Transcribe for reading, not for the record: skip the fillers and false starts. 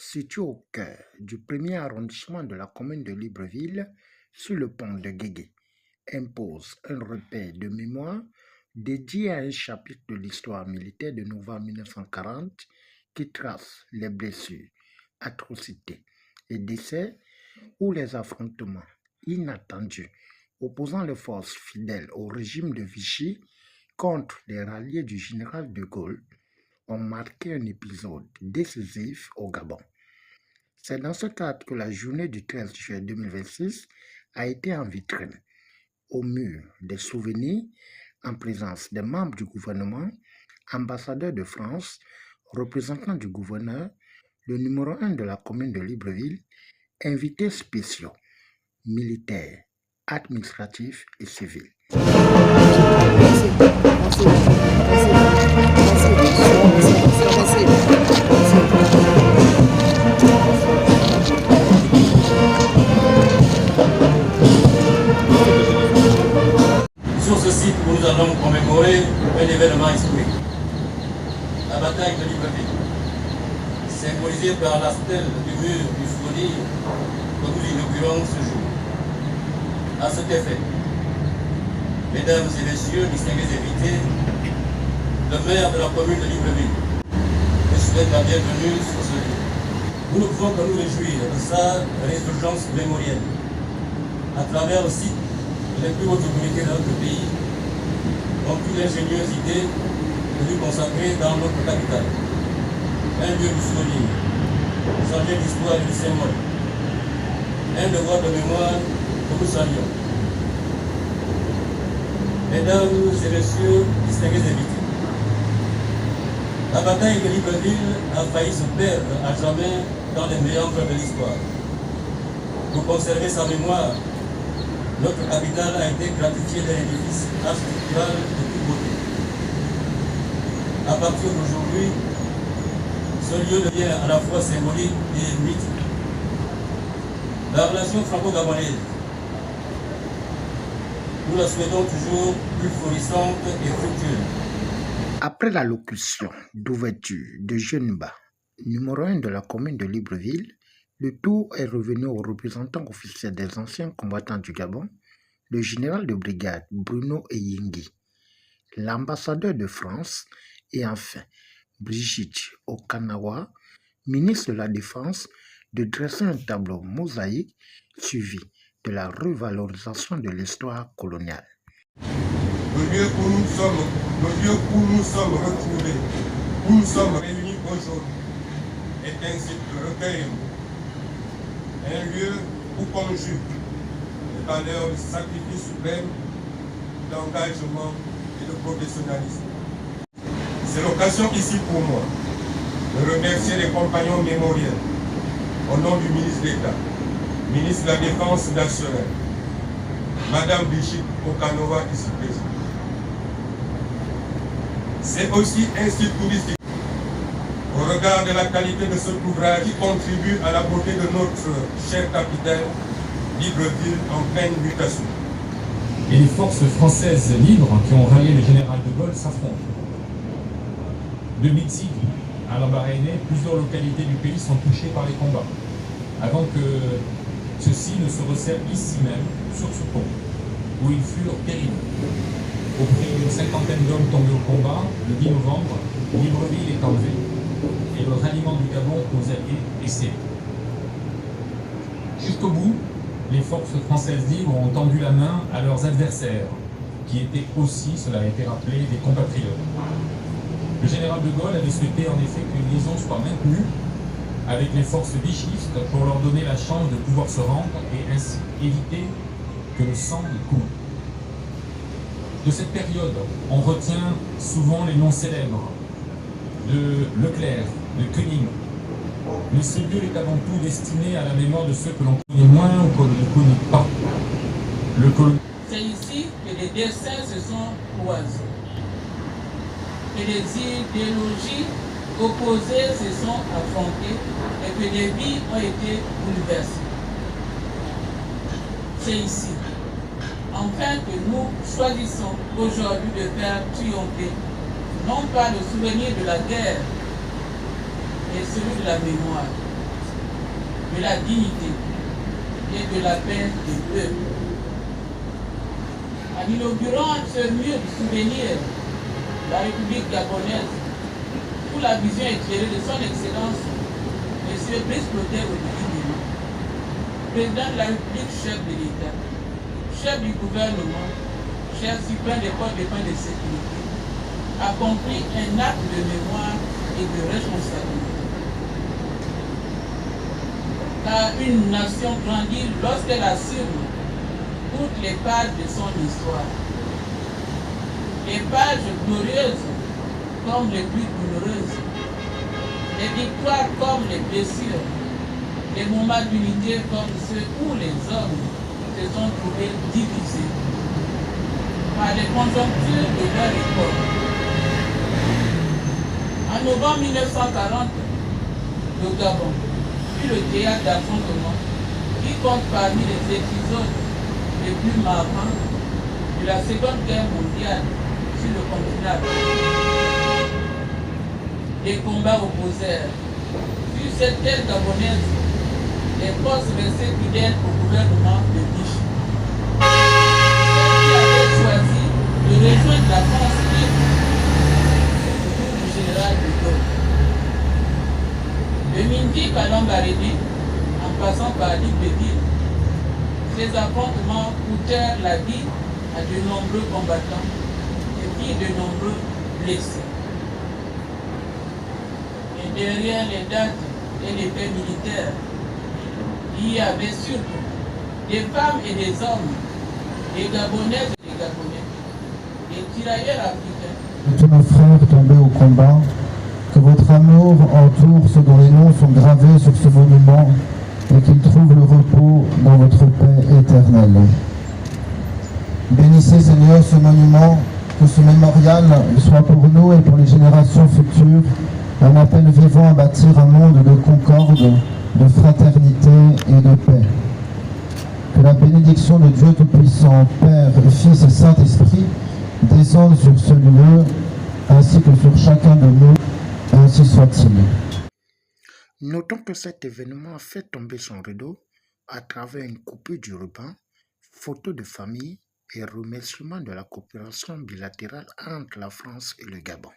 Situé au cœur du premier arrondissement de la commune de Libreville, sur le pont de Guégué, impose un repaire de mémoire dédié à un chapitre de l'histoire militaire de novembre 1940 qui trace les blessures, atrocités et décès ou les affrontements inattendus opposant les forces fidèles au régime de Vichy contre les ralliés du général de Gaulle ont marqué un épisode décisif au Gabon. C'est dans ce cadre que la journée du 13 juillet 2026 a été en vitrine, au mur des souvenirs, en présence des membres du gouvernement, ambassadeurs de France, représentants du gouverneur, le numéro 1 de la commune de Libreville, invités spéciaux, militaires, administratifs et civils. Sur ce site où nous allons commémorer un événement historique, la bataille de Libreville, symbolisée par la stèle du mur du souvenir que nous inaugurons ce jour. À cet effet, mesdames et messieurs, distingués invités, le maire de la commune de Libreville vous souhaite la bienvenue sur ce lieu. Nous ne pouvons que nous réjouir de sa résurgence mémorielle. À travers le site, les plus hautes autorités de notre pays ont eu l'ingénieuse idée de lui consacrer dans notre capitale un lieu du souvenir, chargé d'histoire et de symbole, un devoir de mémoire que nous saluons. Mesdames et messieurs, distingués invités, la bataille de Libreville a failli se perdre à jamais dans les méandres de l'histoire. Pour conserver sa mémoire, notre capitale a été gratifiée d'un édifice architectural de toute beauté. À partir d'aujourd'hui, ce lieu devient à la fois symbolique et mythique. La relation franco-gabonaise, nous la souhaitons toujours plus florissante et fructueuse. Après l'allocution d'ouverture de Jeuneba, numéro 1 de la commune de Libreville, le tour est revenu au représentant officiel des anciens combattants du Gabon, le général de brigade Bruno Eyingi, l'ambassadeur de France et enfin Brigitte Okanawa, ministre de la Défense, de dresser un tableau mosaïque suivi de la revalorisation de l'histoire coloniale. Le lieu où nous sommes retrouvés, où nous sommes réunis aujourd'hui, est un site de recueil. Un lieu où conjuguent les valeurs du sacrifice suprême, d'engagement et de professionnalisme. C'est l'occasion ici pour moi de remercier les compagnons mémoriels au nom du ministre d'État, ministre de la Défense nationale, Madame Brigitte Okanawa ici présente. C'est aussi un site touristique. Au regard de la qualité de cet ouvrage qui contribue à la beauté de notre chère capitale, Libreville en pleine mutation. Et les forces françaises libres qui ont rallié le général de Gaulle s'affrontent. De Mitsig à Lambaréné, plusieurs localités du pays sont touchées par les combats, avant que ceux-ci ne se resserrent ici même, sur ce pont, où ils furent terribles. Au prix d'une cinquantaine d'hommes tombés au combat, le 10 novembre, Libreville est enlevée et le ralliement du Gabon aux Alliés est scellé. Jusqu'au bout, les forces françaises libres ont tendu la main à leurs adversaires, qui étaient aussi, cela a été rappelé, des compatriotes. Le général de Gaulle avait souhaité en effet qu'une liaison soit maintenue avec les forces vichistes pour leur donner la chance de pouvoir se rendre et ainsi éviter que le sang y coule. De cette période, on retient souvent les noms célèbres de Leclerc, de Koenig. Mais ce lieu est avant tout destiné à la mémoire de ceux que l'on connaît moins ou qu'on ne connaît pas. C'est ici que les destins se sont croisés. Que les idéologies opposées se sont affrontées et que les vies ont été bouleversées. C'est ici, enfin, que nous choisissons aujourd'hui de faire triompher non pas le souvenir de la guerre, mais celui de la mémoire. de la dignité et de la paix des peuples. En inaugurant ce mur de souvenir, la République gabonaise, sous la vision éclairée de son Excellence, M. Brice Clotaire Oligui, président de la République, chef de l'État, chef du gouvernement, chef suprême des corps de de sécurité, accomplit un acte de mémoire et de responsabilité. Car une nation grandit lorsqu'elle assume toutes les pages de son histoire. Les pages glorieuses comme les plus douloureuses, les victoires comme les blessures, les moments d'unité comme ceux où les hommes se sont trouvés divisés par les conjonctures de leur époque. En novembre 1940, le Gabon fut le théâtre d'affrontement qui compte parmi les épisodes les plus marquants de la Seconde Guerre mondiale sur le continent africain. Les combats opposèrent. Sur cette terre gabonaise, les forces restées fidèles au gouvernement de Vichy. Ceux qui avaient choisi de rejoindre la France libre sous le général de Gaulle. De Mindie à Lambaréné, en passant par Libreville, ces affrontements coûtèrent la vie à de nombreux combattants et puis de nombreux blessés. Et derrière les dates et les faits militaires, il y avait surtout des femmes et des hommes, des Gabonaises et des Gabonais, des tirailleurs africains. De tous nos frères tombés au combat, que votre amour entoure ceux dont les noms sont gravés sur ce monument et qu'ils trouvent le repos dans votre paix éternelle. Bénissez, Seigneur, ce monument, que ce mémorial soit pour nous et pour les générations futures un appel vivant à bâtir un monde de concorde, de fraternité et de paix. Que la bénédiction de Dieu Tout-Puissant, Père, Fils et Saint-Esprit descende sur ce lieu ainsi que sur chacun de nous, ainsi soit-il. Notons que cet événement a fait tomber son rideau à travers une coupure du ruban, photos de famille et remerciements de la coopération bilatérale entre la France et le Gabon.